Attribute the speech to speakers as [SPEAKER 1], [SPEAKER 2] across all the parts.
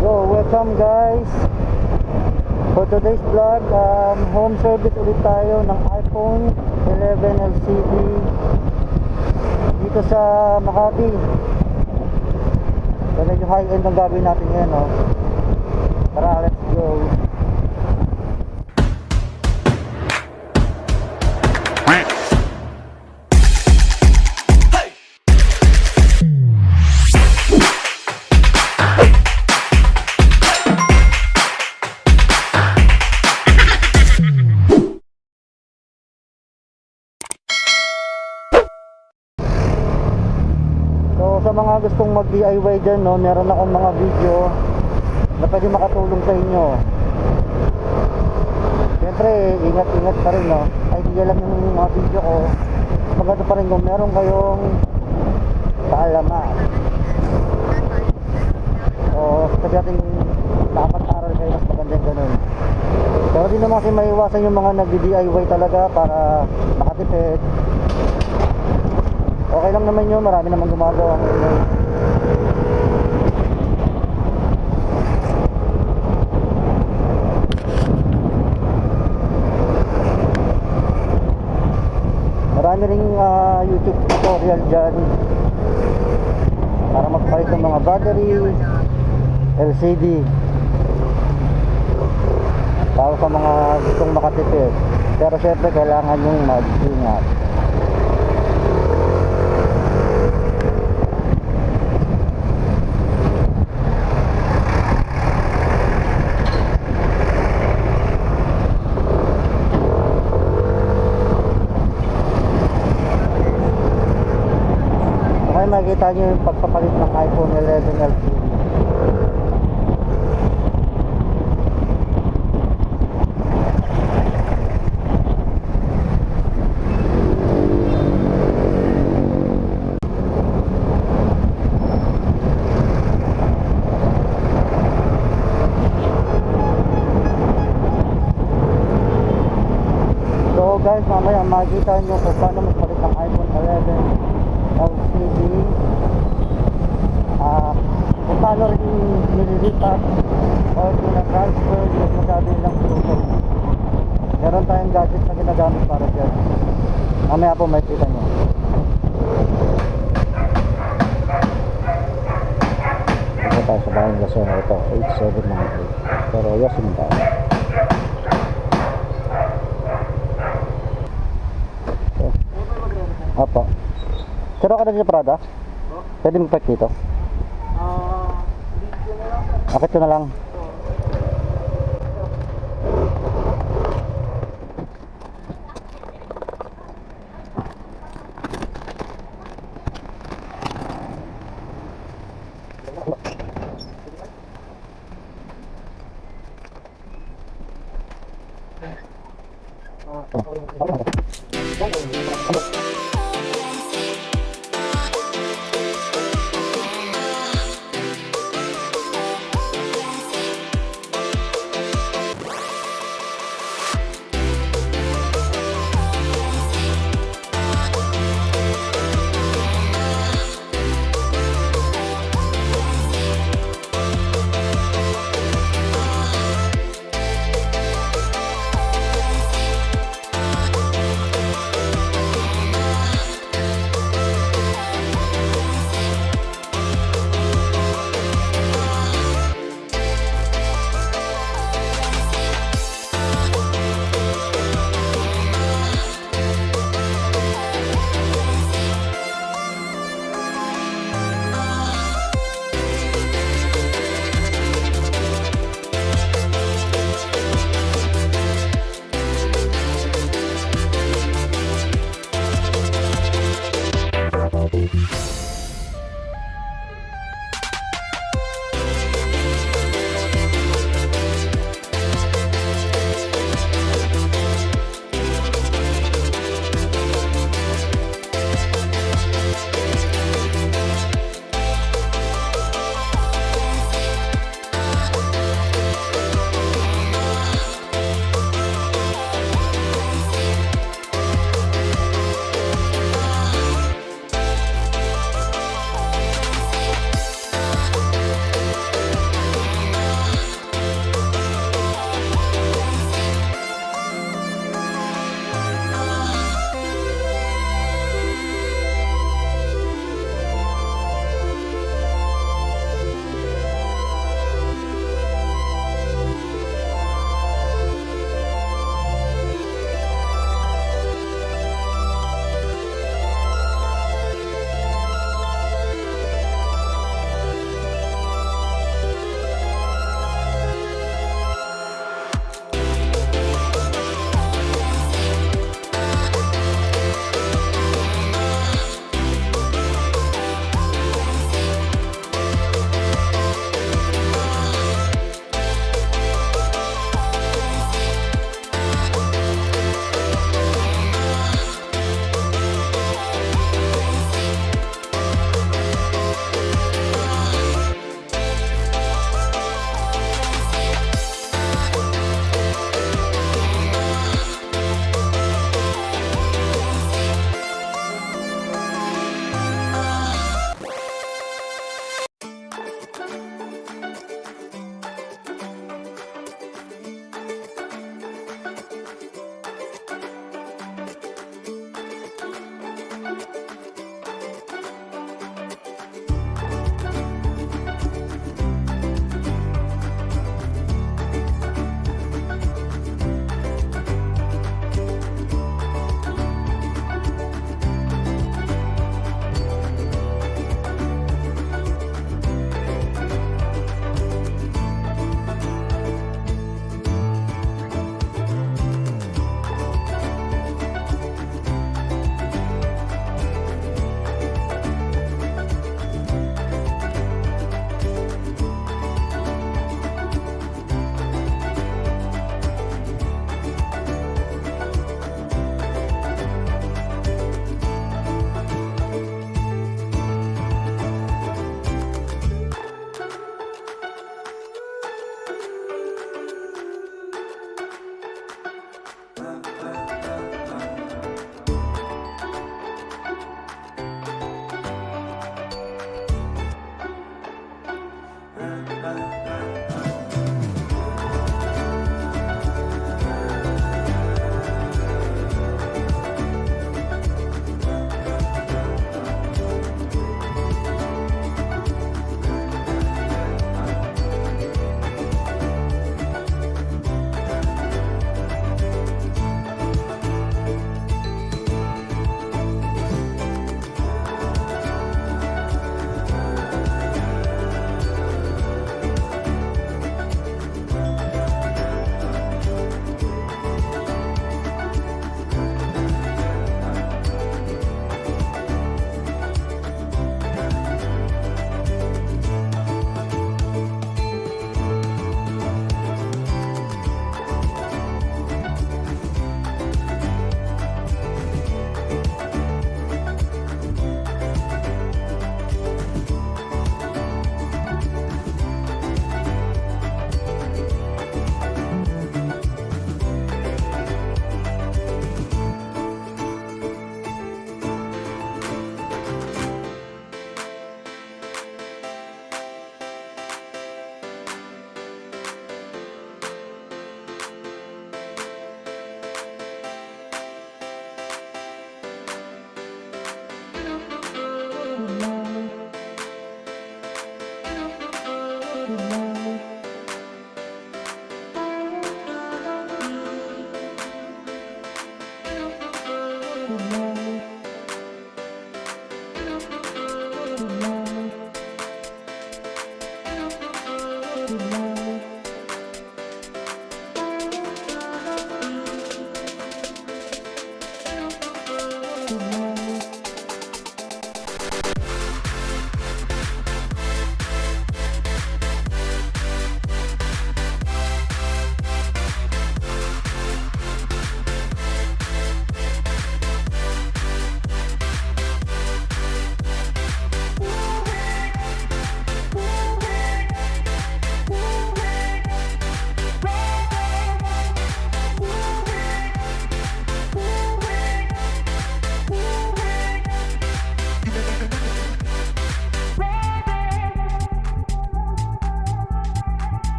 [SPEAKER 1] So, welcome guys. For today's vlog, home service ulit tayo ng iPhone 11 LCD dito sa Makati. So, medyo high-end ang gagawin natin ngayon, no? Tara, let's go. Sa mga gustong mag DIY dyan, no, meron akong mga video na pwede makatulong sa inyo. Siyempre, ingat-ingat pa rin, no? Idea lang yung mga video ko. Maganda pa rin kung meron kayong kaalaman. So, sabi natin dapat aral kayo, mas maganda yung ganun. Pero di naman kasi maiwasan yung mga nag-DIY talaga para makatipid. Okay lang naman yun, marami naman gumagawa ngayon. Marami ring YouTube tutorial dyan para magpalit ng mga battery, LCD, para sa mga gustong makatipid. Pero syempre kailangan yung mag-ingat. Makikita nyo yung pagpapalit ng iPhone 11 LCD. So guys, mamaya makikita nyo kung paano magpalit ng iPhone 11 LCD, kung paano rin nililipat o pina-transfer yung masabi ng Bluetooth. Meron tayong gadget na ginagamit para dyan. Mamaya po may kita nyo. Ito tayo sa bahay nila na ito, 8798. Pero yasin tayo. Opo. Siro ka na dito, Prada? Pwede mag-pack dito? Akit ko na lang.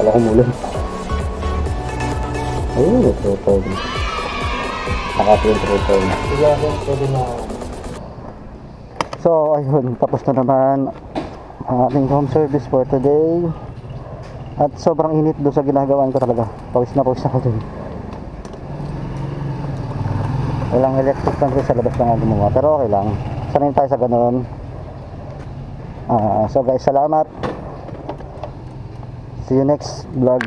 [SPEAKER 1] pala kumulong. Ayun, may trooper. Nakati yung trooper.
[SPEAKER 2] Kaya pwede na.
[SPEAKER 1] So, ayun, tapos na naman ang ating home service for today. At sobrang init doon sa ginagawan ko talaga. Pawis na ako dun. Walang electric fan sa labas lang ang gumawa. Pero okay lang. Sanay tayo sa ganun. So guys, salamat. See you next vlog.